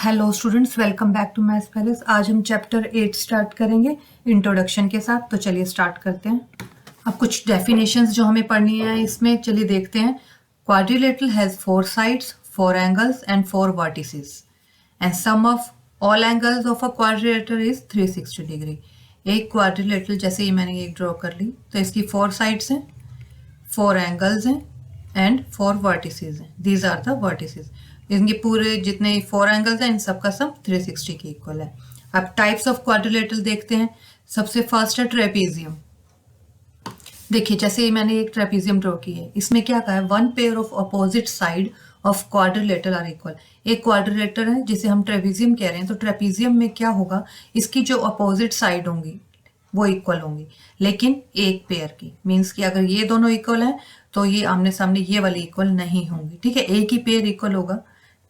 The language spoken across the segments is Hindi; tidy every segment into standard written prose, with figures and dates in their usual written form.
Hello students, welcome back to maths palace. आज हम चैप्टर 8 स्टार्ट करेंगे इंट्रोडक्शन के साथ। तो चलिए स्टार्ट करते हैं। अब कुछ डेफिनेशंस जो हमें पढ़नी है इसमें, चलिए देखते हैं। Quadrilateral has 4 sides, 4 angles and 4 vertices and sum of all angles of a quadrilateral is 360 degree. एक क्वाड्रिलेटरल, जैसे ही मैंने एक ड्रॉ कर ली, तो इसकी 4 साइड्स हैं, 4 एंगल्स हैं एंड 4 वर्टिसेस हैं। These are the vertices. इनके पूरे जितने 4 एंगल्स हैं इन सबका सम 360 के इक्वल है। अब टाइप्स ऑफ क्वाड्रिलेटरल देखते हैं। सबसे फर्स्ट है ट्रेपेजियम। देखिए, जैसे मैंने एक ट्रेपेजियम ड्रॉ की है, इसमें क्या कहा है, one pair of opposite side of quadrilateral are equal. एक क्वाड्रिलेटरल है जिसे हम ट्रेपेजियम कह रहे हैं, तो ट्रेपेजियम में क्या होगा, इसकी जो अपोजिट साइड होंगी वो इक्वल होंगी, लेकिन एक पेयर की। मीन्स कि अगर ये दोनों इक्वल हैं तो ये आमने सामने ये वाली इक्वल नहीं होंगी। ठीक है, एक ही पेयर इक्वल होगा।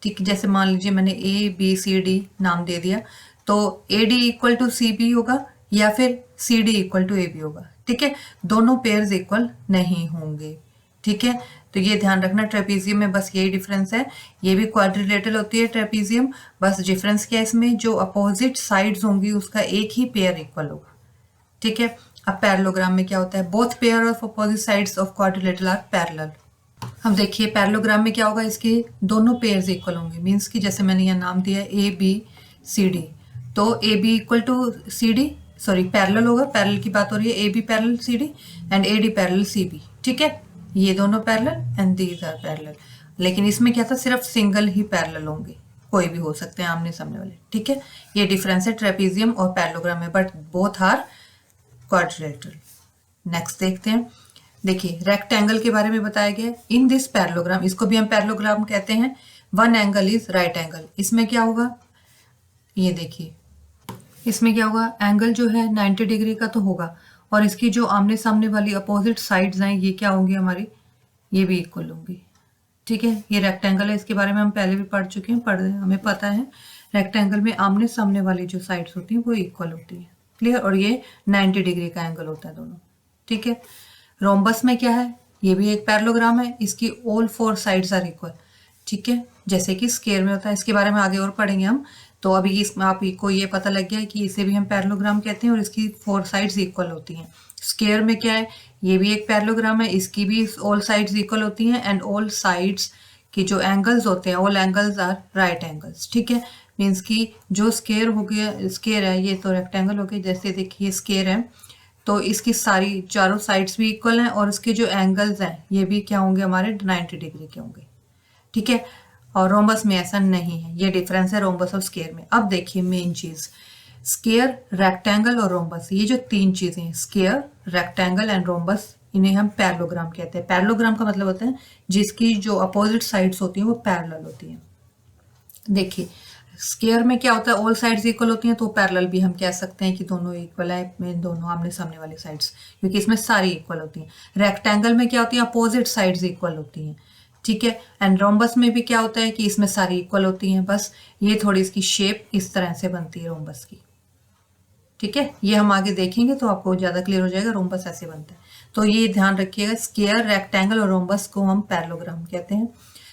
ठीक, जैसे मान लीजिए मैंने ए बी सी डी नाम दे दिया, तो A D equal to C B होगा या फिर C D equal to A B होगा। ठीक है, दोनों पेयर्स इक्वल नहीं होंगे। ठीक है, तो ये ध्यान रखना। ट्रेपेजियम में बस यही डिफरेंस है। ये भी क्वाड्रिलेटरल होती है ट्रेपेजियम, बस डिफरेंस क्या है इसमें, जो अपोजिट साइड्स होंगी उसका एक ही पेयर इक्वल होगा। ठीक है, अब पैरेललोग्राम में क्या होता है, both pair of opposite sides of quadrilateral are parallel. हम देखिए पैरेललोग्राम में क्या होगा, इसके दोनों पेयर्स इक्वल होंगे। मीन्स कि जैसे मैंने यह नाम दिया ए बी सी डी, तो A B equal to C D, sorry parallel होगा, पैरेलल की बात हो रही है, A B parallel C D and A D parallel C B. ठीक है, ये दोनों parallel and these are parallel. लेकिन इसमें क्या था, सिर्फ सिंगल ही पैरेलल होंगे, कोई भी हो सकते हैं आमने सामने वाले। ठीक है, ये डिफरेंस है ट्रेपेजियम और पैरेललोग्राम में, but both are quadrilateral. Next देखते हैं। देखिए, रेक्टेंगल के बारे में बताया गया है। इन दिस पैरेललोग्राम, इसको भी हम पैरेललोग्राम कहते हैं, one angle is right angle. इसमें क्या होगा, ये देखिए, इसमें क्या होगा, एंगल जो है 90 डिग्री का तो होगा, और इसकी जो आमने सामने वाली अपोजिट साइड्स हैं ये क्या होंगी हमारी, ये भी इक्वल होंगी। ठीक है, ये रेक्टेंगल है, इसके बारे में हम पहले भी पढ़ चुके हैं, हमें पता है रेक्टेंगल में आमने सामने वाली जो साइड्स होती हैं वो इक्वल होती हैं। क्लियर, और ये 90 डिग्री का एंगल होता है दोनों। ठीक है, रोम्बस में क्या है, ये भी एक पैरेललोग्राम है, इसकी ऑल 4 साइड्स आर इक्वल। ठीक है, जैसे कि स्क्वायर में होता है, इसके बारे में आगे और पढ़ेंगे हम। तो अभी इसमें आपको ये पता लग गया है कि इसे भी हम पैरेललोग्राम कहते हैं और इसकी 4 साइड्स इक्वल होती हैं। स्क्वायर में क्या है, ये भी एक पैरेललोग्राम है, इसकी भी ऑल साइड्स इक्वल होती हैं एंड ऑल साइड्स की जो एंगल्स होते हैं, all angles are right angles. ठीक है, मीन्स कि जो स्क्वायर हो गया, स्क्वायर है, ये तो रेक्टेंगल हो गया। जैसे देखिए स्क्वायर है तो इसकी सारी चारों साइड्स भी इक्वल हैं और इसके जो एंगल्स हैं ये भी क्या होंगे, हमारे 90 डिग्री के होंगे। ठीक है, और रोम्बस में ऐसा नहीं है, ये डिफरेंस है रोम्बस और स्क्वायर में। अब देखिए मेन चीज, स्क्वायर, रेक्टेंगल और रोम्बस, ये जो 3 चीजें, स्क्वायर, रेक्टेंगल एंड रोम्बस, इन्हें हम पैरेललोग्राम कहते हैं। पैरेललोग्राम का मतलब होता है जिसकी जो अपोजिट साइड्स होती हैं वो पैरेलल होती हैं। देखिए स्क्वायर में क्या होता है, ऑल साइड्स इक्वल होती हैं, तो पैरेलल भी हम कह सकते हैं कि दोनों इक्वल है, में दोनों आमने सामने वाली साइड्स, क्योंकि इसमें सारी इक्वल होती हैं। रेक्टेंगल में क्या होती है, अपोजिट साइड्स इक्वल होती हैं। ठीक है, एंड रोम्बस में भी क्या होता है कि इसमें सारी इक्वल होती हैं, बस ये थोड़ी इसकी शेप इस तरह से बनती है रोम्बस की। ठीक है, ये हम आगे देखेंगे तो आपको ज्यादा क्लियर हो जाएगा, रोम्बस ऐसे बनता है। तो ये ध्यान रखिएगा, स्क्वायर, रेक्टेंगल और रोम्बस को हम पैरेललोग्राम कहते हैं।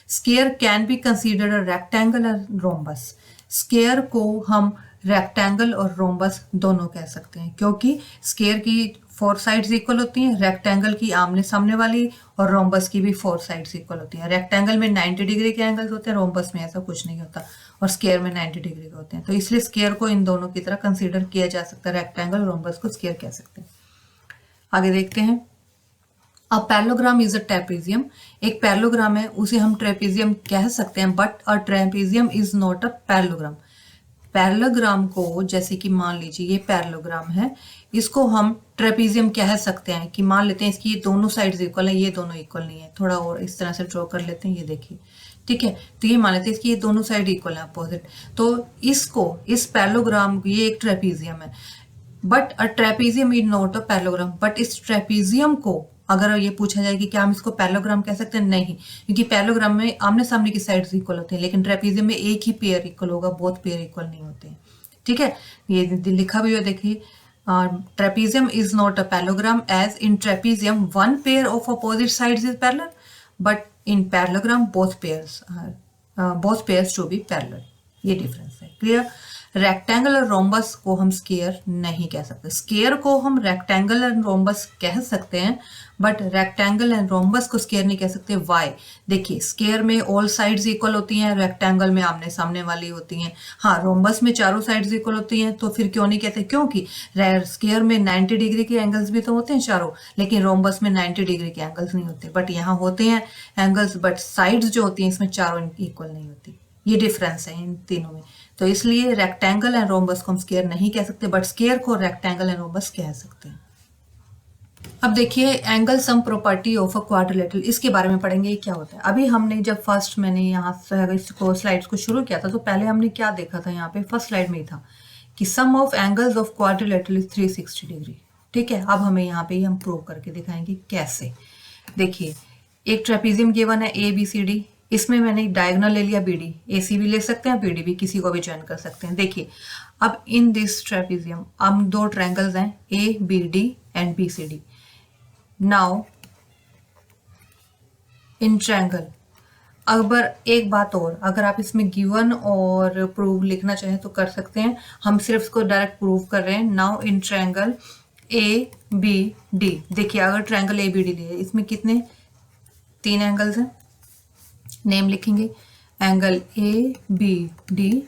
Square can be considered a rectangle और रोम्बस। स्क्वायर को हम रेक्टेंगल और रोम्बस दोनों कह सकते हैं, क्योंकि स्क्वायर की 4 साइड्स इक्वल होती हैं, रेक्टेंगल की आमने सामने वाली, और रोम्बस की भी 4 साइड्स इक्वल होती हैं। रेक्टेंगल में 90 डिग्री के एंगल्स होते हैं, रोम्बस में ऐसा कुछ नहीं होता, और स्क्वायर में 90 डिग्री के होते हैं। तो इसलिए स्क्वायर को इन दोनों की तरह कंसीडर किया जा सकता है, रेक्टेंगल और रोम्बस को स्क्वायर कह सकते हैं। आगे देखते हैं। अब पैरेललोग्राम इज अ ट्रेपेजियम। एक पैरेललोग्राम है, उसे हम ट्रेपेजियम कह सकते हैं, but a trapezium is not a parallelogram. Parallelogram को, जैसे कि मान लीजिए ये पैरेललोग्राम है, इसको हम ट्रेपेजियम कह सकते हैं कि मान लेते हैं इसकी ये दोनों साइड्स इक्वल है, ये दोनों इक्वल नहीं है। थोड़ा और इस तरह से ड्रॉ कर लेते हैं, ये देखिए। ठीक है, तो ये मान लेते हैं इसकी ये दोनों साइड इक्वल है, अपोजिट। तो इसको, इस पैरेललोग्राम, ये एक ट्रेपेजियम है, but a trapezium is not a parallelogram. But इस ट्रेपेजियम को अगर ये पूछा जाए कि क्या हम इसको पैरेललोग्राम कह सकते हैं, नहीं, क्योंकि पैरेललोग्राम में आमने सामने की साइड्स इक्वल होती हैं, लेकिन ट्रेपेजियम में एक ही पेयर इक्वल होगा, बोथ पेयर इक्वल नहीं होते हैं। ठीक है, ये लिखा भी है, देखिए, trapezium is not a parallelogram as in trapezium one pair of opposite sides is parallel, but in parallelogram both pairs to be parallel. ये डिफरेंस है। क्लियर? रेक्टेंगल और रोम्बस को हम स्क्वायर नहीं कह सकते। स्क्वायर को हम रेक्टेंगल एंड रोम्बस कह सकते हैं, बट रेक्टेंगल एंड रोम्बस को स्क्वायर नहीं कह सकते। वाई? देखिए, स्क्वायर में ऑल साइड्स इक्वल होती हैं, रेक्टेंगल में आमने सामने वाली होती हैं। हाँ, रोम्बस में चारों साइड्स इक्वल होती हैं, तो फिर क्यों नहीं कहते? क्योंकि स्क्वायर में 90 डिग्री के एंगल्स भी तो होते हैं चारों, लेकिन रोम्बस में 90 डिग्री के एंगल्स नहीं होते। बट यहाँ होते हैं एंगल्स, बट साइड्स जो होती हैं इसमें चारों इक्वल नहीं होती। ये डिफरेंस है इन तीनों में। तो इसलिए रेक्टेंगल एंड रोम्बस को हम स्क्वायर नहीं कह सकते, बट स्क्वायर को रेक्टेंगल एंड रोम्बस कह सकते हैं। अब देखिए, angle sum property of a quadrilateral, इसके बारे में पढ़ेंगे ये क्या होता है। अभी हमने जब फर्स्ट मैंने यहाँ से इसको स्लाइड्स को शुरू किया था, तो पहले हमने क्या देखा था, यहाँ पे फर्स्ट स्लाइड में ही था कि sum of angles of quadrilateral is 360 degree. ठीक है, अब हमें यहाँ पे हम प्रूव करके दिखाएंगे कैसे। देखिए, एक ट्रेपेजियम गिवन है ABCD, इसमें मैंने डायगोनल ले लिया BD, AC भी ले सकते हैं, BD भी, किसी को भी ज्वाइन कर सकते हैं। देखिए, अब इन दिस ट्रेपेजियम हम दो ट्रायंगल्स हैं ABD and BCD। Now in triangle, अगर एक बात और, अगर आप इसमें गिवन और प्रूव लिखना चाहें तो कर सकते हैं, हम सिर्फ इसको डायरेक्ट प्रूव कर रहे हैं। नाउ इन ट्रायंगल ABD, देखिए अगर ट्रायंगल ABD लिए, इसमें कितने 3 एंगल्स हैं, नेम लिखेंगे। Angle ABD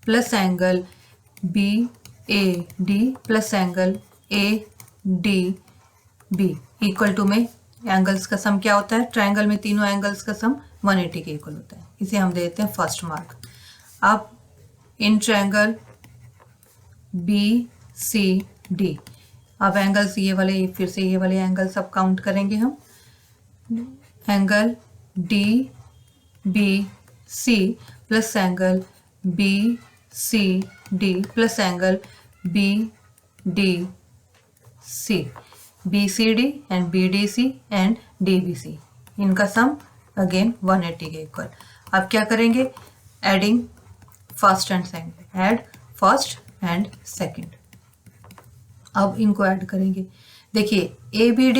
plus angle BAD plus angle ADB equal to में एंगल्स का सम क्या होता है, ट्रायंगल में तीनों एंगल्स का सम 180 के इक्वल होता है। इसे हम देते हैं फर्स्ट मार्क। अब इन ट्रायंगल BCD, अब एंगल्स ये वाले, फिर से ये वाले एंगल सब काउंट करेंगे हम। Angle DBC plus angle BCD plus angle BDC, BCD and BDC and DBC, इनका सम अगेन 180 के इक्वल। अब क्या करेंगे, adding first and second, add first and second. अब इनको ऐड करेंगे। देखिए, ABD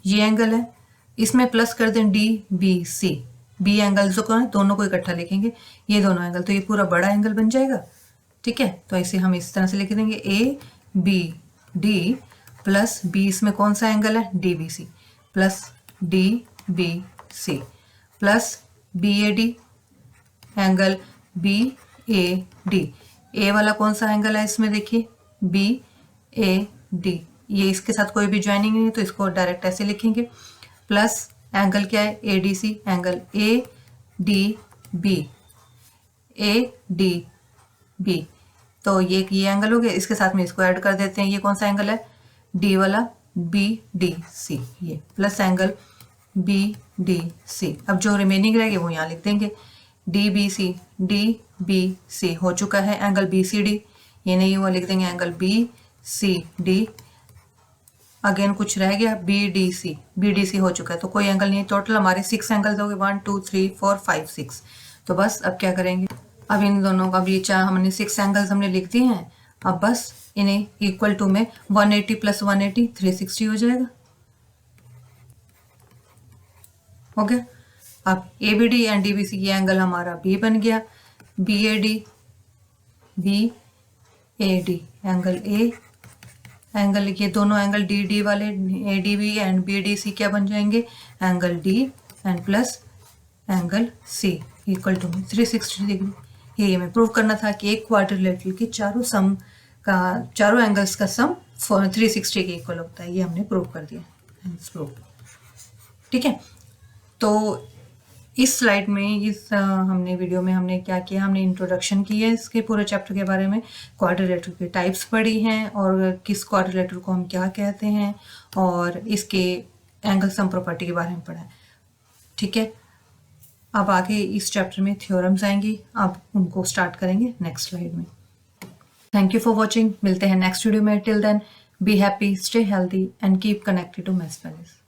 ये एंगल है, इसमें प्लस कर दें DBC, B एंगल जो कौन है, दोनों को इकट्ठा लिखेंगे, ये दोनों एंगल, तो ये पूरा बड़ा एंगल बन जाएगा। ठीक है, तो इसे हम इस तरह से लिख देंगे ABD प्लस B, इसमें कौन सा एंगल है, DBC plus DBC plus BAD, angle BAD, A वाला कौन सा एंगल है इसमें, देखिए BAD, ये इसके साथ कोई भी ज्वाइनिंग नहीं है तो इसको डायरेक्ट ऐसे लिखेंगे। प्लस एंगल क्या है, ADC, एंगल ADB, तो ये एंगल हो गया, इसके साथ में इसको ऐड कर देते हैं। ये कौन सा एंगल है, D वाला, BDC, ये प्लस एंगल BDC। अब जो रिमेनिंग रहेगी वो यहाँ लिख देंगे, DBC हो चुका है। एंगल BCD, ये नहीं हुआ, लिख देंगे एंगल BCD। अगेन कुछ रह गया, BDC हो चुका है, तो कोई एंगल नहीं है। टोटल हमारे 6 एंगल्स हो गए, 1 2 3 4 5 6। तो बस अब क्या करेंगे, अब इन दोनों का भी हमने 6 एंगल्स हमने लिख दिए हैं। अब बस इन्हें इक्वल टू में 180 प्लस 180 360 हो जाएगा। हो गया। अब ABD एंड DBC ये एंगल हमारा B बन गया, BAD एंगल A, एंगल ये दोनों एंगल DD वाले, ADB एंड BDC क्या बन जाएंगे, angle D and plus angle C equal to 360 degree. ये हमें प्रूव करना था कि एक क्वाड्रिलेटरल के चारों एंगल्स का सम 360 के इक्वल होता है। ये हमने प्रूव कर दिया, ठीक है। तो इस स्लाइड में, इस हमने वीडियो में हमने क्या किया, हमने इंट्रोडक्शन की है इसके पूरे चैप्टर के बारे में, क्वाड्रिलेटरल की टाइप्स पढ़ी हैं और किस क्वाड्रिलेटरल को हम क्या कहते हैं, और इसके एंगल सम प्रॉपर्टी के बारे में पढ़ा है। ठीक है, अब आगे इस चैप्टर में थ्योरम्स आएंगी, अब उनको स्टार्ट करेंगे नेक्स्ट स्लाइड में। थैंक यू फॉर वॉचिंग, मिलते हैं नेक्स्ट वीडियो में। Till then be happy, stay healthy and keep connected to maths palace.